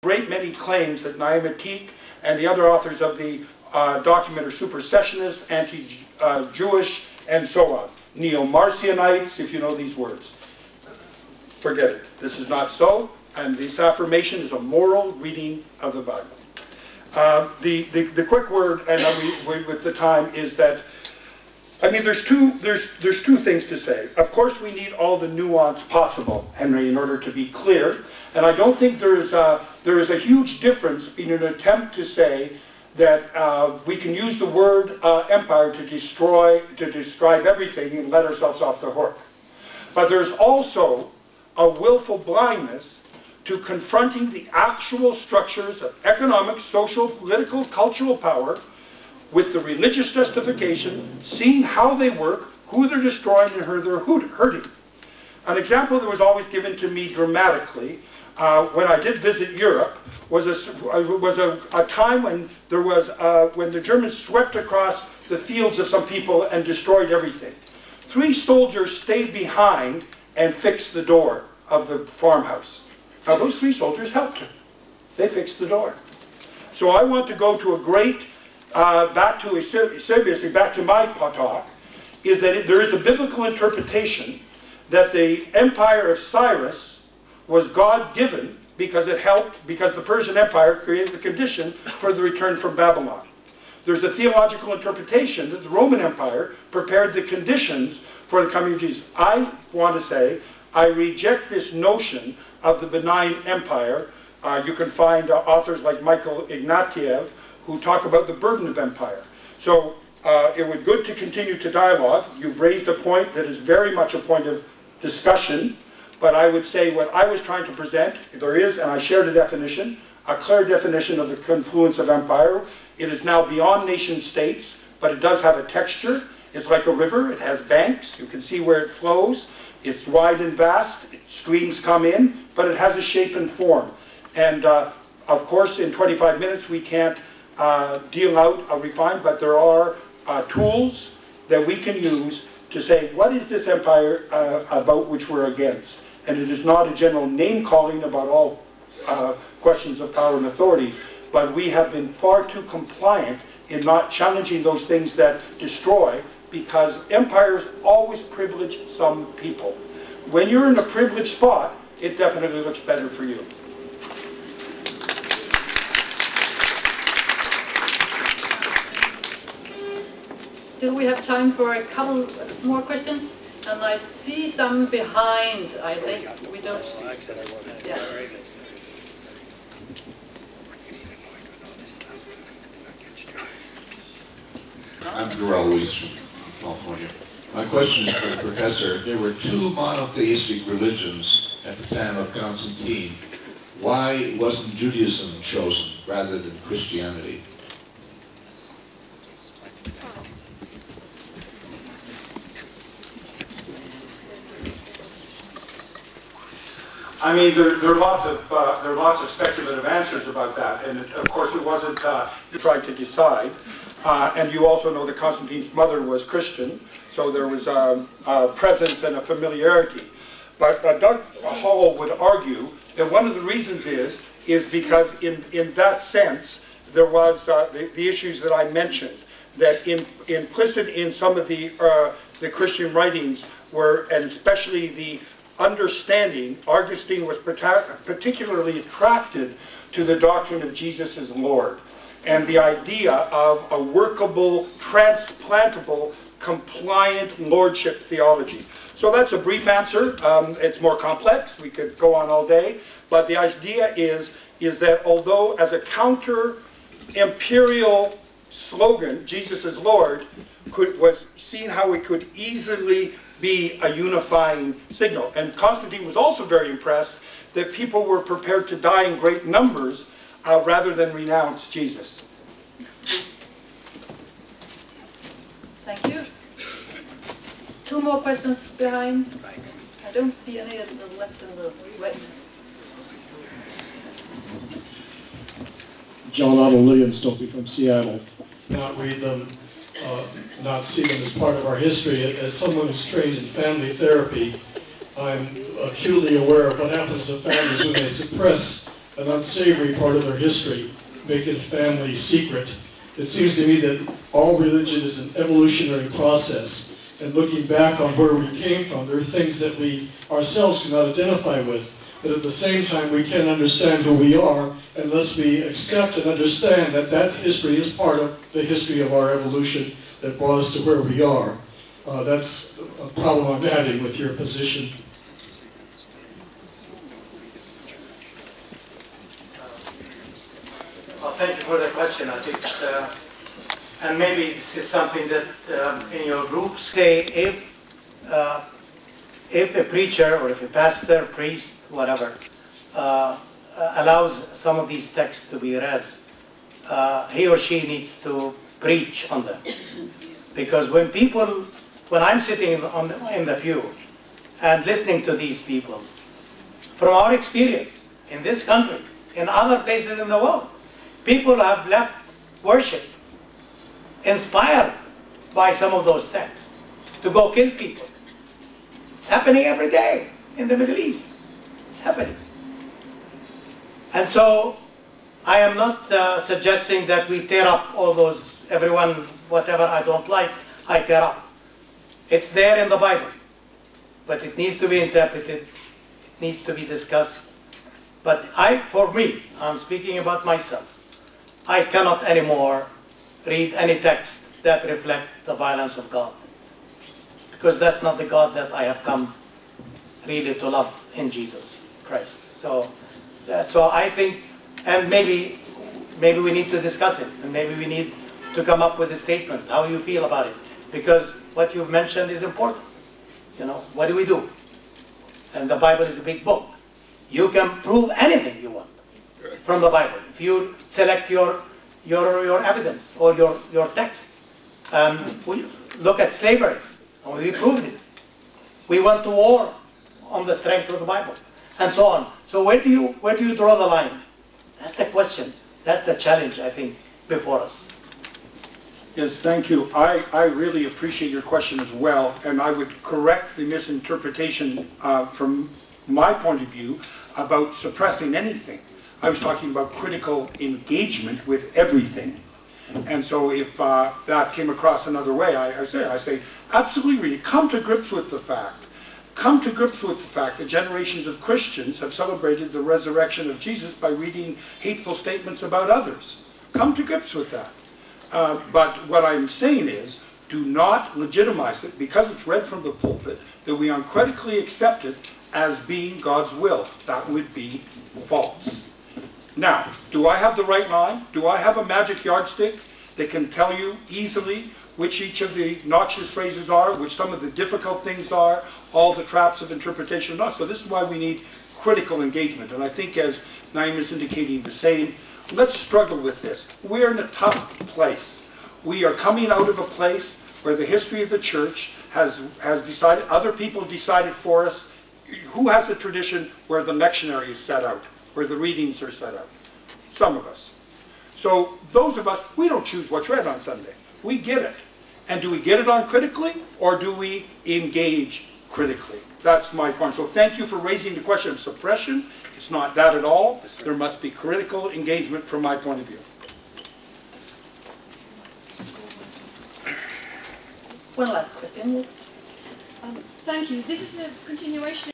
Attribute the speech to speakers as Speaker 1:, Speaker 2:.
Speaker 1: great many claims that Naimatik and the other authors of the document are supersessionist, anti-Jewish, and so on. Neo-Marcionites, if you know these words. Forget it. This is not so, and this affirmation is a moral reading of the Bible. The quick word, and with the time, is that I mean, there's two things to say. Of course, we need all the nuance possible, Henry, in order to be clear. And I don't think there is a huge difference in an attempt to say that we can use the word empire to describe everything and let ourselves off the hook. But there's also a willful blindness to confronting the actual structures of economic, social, political, cultural power with the religious justification, seeing how they work, who they're destroying, and who they're hurting. An example that was always given to me dramatically when I did visit Europe was a time when there was when the Germans swept across the fields of some people and destroyed everything. 3 soldiers stayed behind and fixed the door of the farmhouse. Now those 3 soldiers helped him. They fixed the door. So I want to go to a great back to my talk, is that there is a biblical interpretation that the empire of Cyrus was God-given because it helped, because the Persian Empire created the condition for the return from Babylon. There's a theological interpretation that the Roman Empire prepared the conditions for the coming of Jesus. I want to say, I reject this notion of the benign empire. You can find authors like Michael Ignatieff who talk about the burden of empire. So it would be good to continue to dialogue. You've raised a point that is very much a point of discussion, but I would say what I was trying to present, there is, and I shared a definition, a clear definition of the confluence of empire. It is now beyond nation states, but it does have a texture. It's like a river, it has banks, you can see where it flows. It's wide and vast, streams come in, but it has a shape and form. And of course, in 25 minutes we can't deal out a refine, but there are tools that we can use to say, what is this empire about which we're against? And it is not a general name-calling about all questions of power and authority, but we have been far too compliant in not challenging those things that destroy, because empires always privilege some people. When you're in a privileged spot, it definitely looks better for you.
Speaker 2: Still we have time for a couple more questions, and I see some behind, I think. We don't... Yeah.
Speaker 3: I'm Joel Luis from California. My question is for the professor. There were 2 monotheistic religions at the time of Constantine. Why wasn't Judaism chosen rather than Christianity?
Speaker 1: I mean, there are lots of speculative answers about that, and of course it wasn't tried to decide. And you also know that Constantine's mother was Christian, so there was a presence and a familiarity. But Doug Hall would argue that one of the reasons is because in that sense there was the issues that I mentioned, that implicit in some of the Christian writings were, and especially the understanding, Augustine was particularly attracted to the doctrine of Jesus as Lord, and the idea of a workable, transplantable, compliant lordship theology. So that's a brief answer. It's more complex. We could go on all day. But the idea is that although as a counter-imperial slogan, Jesus is Lord, was seen how it could easily be a unifying signal. And Constantine was also very impressed that people were prepared to die in great numbers rather than renounce Jesus.
Speaker 2: Thank you. 2 more questions behind. I don't see any at the left and the right.
Speaker 4: John Otto Lillian-Stolpe from Seattle.
Speaker 5: Not read them, not see them as part of our history. As someone who's trained in family therapy, I'm acutely aware of what happens to families when they suppress an unsavory part of their history, make it a family secret. It seems to me that all religion is an evolutionary process, and looking back on where we came from, there are things that we ourselves cannot identify with, but at the same time we can't understand who we are unless we accept and understand that that history is part of the history of our evolution that brought us to where we are. That's a problem I'm having with your position.
Speaker 6: Well, thank you for the question. I think it's, and maybe this is something that in your group say if a preacher or if a pastor, priest, whatever, allows some of these texts to be read, he or she needs to preach on them. Because when I'm sitting in the pew and listening to these people, from our experience in this country, in other places in the world, people have left worship inspired by some of those texts to go kill people. It's happening every day in the Middle East. It's happening. And so I am not suggesting that we tear up all those, everyone, whatever I don't like, I tear up. It's there in the Bible, but it needs to be interpreted, it needs to be discussed. But for me, I'm speaking about myself, I cannot anymore read any text that reflect the violence of God. Because that's not the God that I have come really to love in Jesus Christ. So I think, and maybe we need to discuss it, and maybe we need to come up with a statement, how you feel about it. Because what you've mentioned is important. You know, what do we do? And the Bible is a big book. You can prove anything you want from the Bible. If you select your evidence or your text. We look at slavery, and we proved it. We went to war on the strength of the Bible, and so on. So where do you draw the line? That's the question. That's the challenge, I think, before us.
Speaker 1: Yes, thank you. I really appreciate your question as well, and I would correct the misinterpretation from my point of view about suppressing anything. I was talking about critical engagement with everything. And so if that came across another way, I say, absolutely read it. Come to grips with the fact. Come to grips with the fact that generations of Christians have celebrated the resurrection of Jesus by reading hateful statements about others. Come to grips with that. But what I'm saying is, do not legitimize it because it's read from the pulpit that we uncritically accept it as being God's will. That would be false. Now, do I have the right line? Do I have a magic yardstick that can tell you easily which each of the noxious phrases are, which some of the difficult things are, all the traps of interpretation are not? So this is why we need critical engagement. And I think, as Naim is indicating the same, let's struggle with this. We're in a tough place. We are coming out of a place where the history of the church has decided, other people decided for us. Who has a tradition where the lectionary is set out, where the readings are set out? Some of us. So those of us, we don't choose what's read on Sunday. We get it. And do we get it on critically, or do we engage critically? That's my point. So thank you for raising the question of suppression. It's not that at all. There must be critical engagement from my point of view.
Speaker 2: One last question.
Speaker 7: Thank you. This is a continuation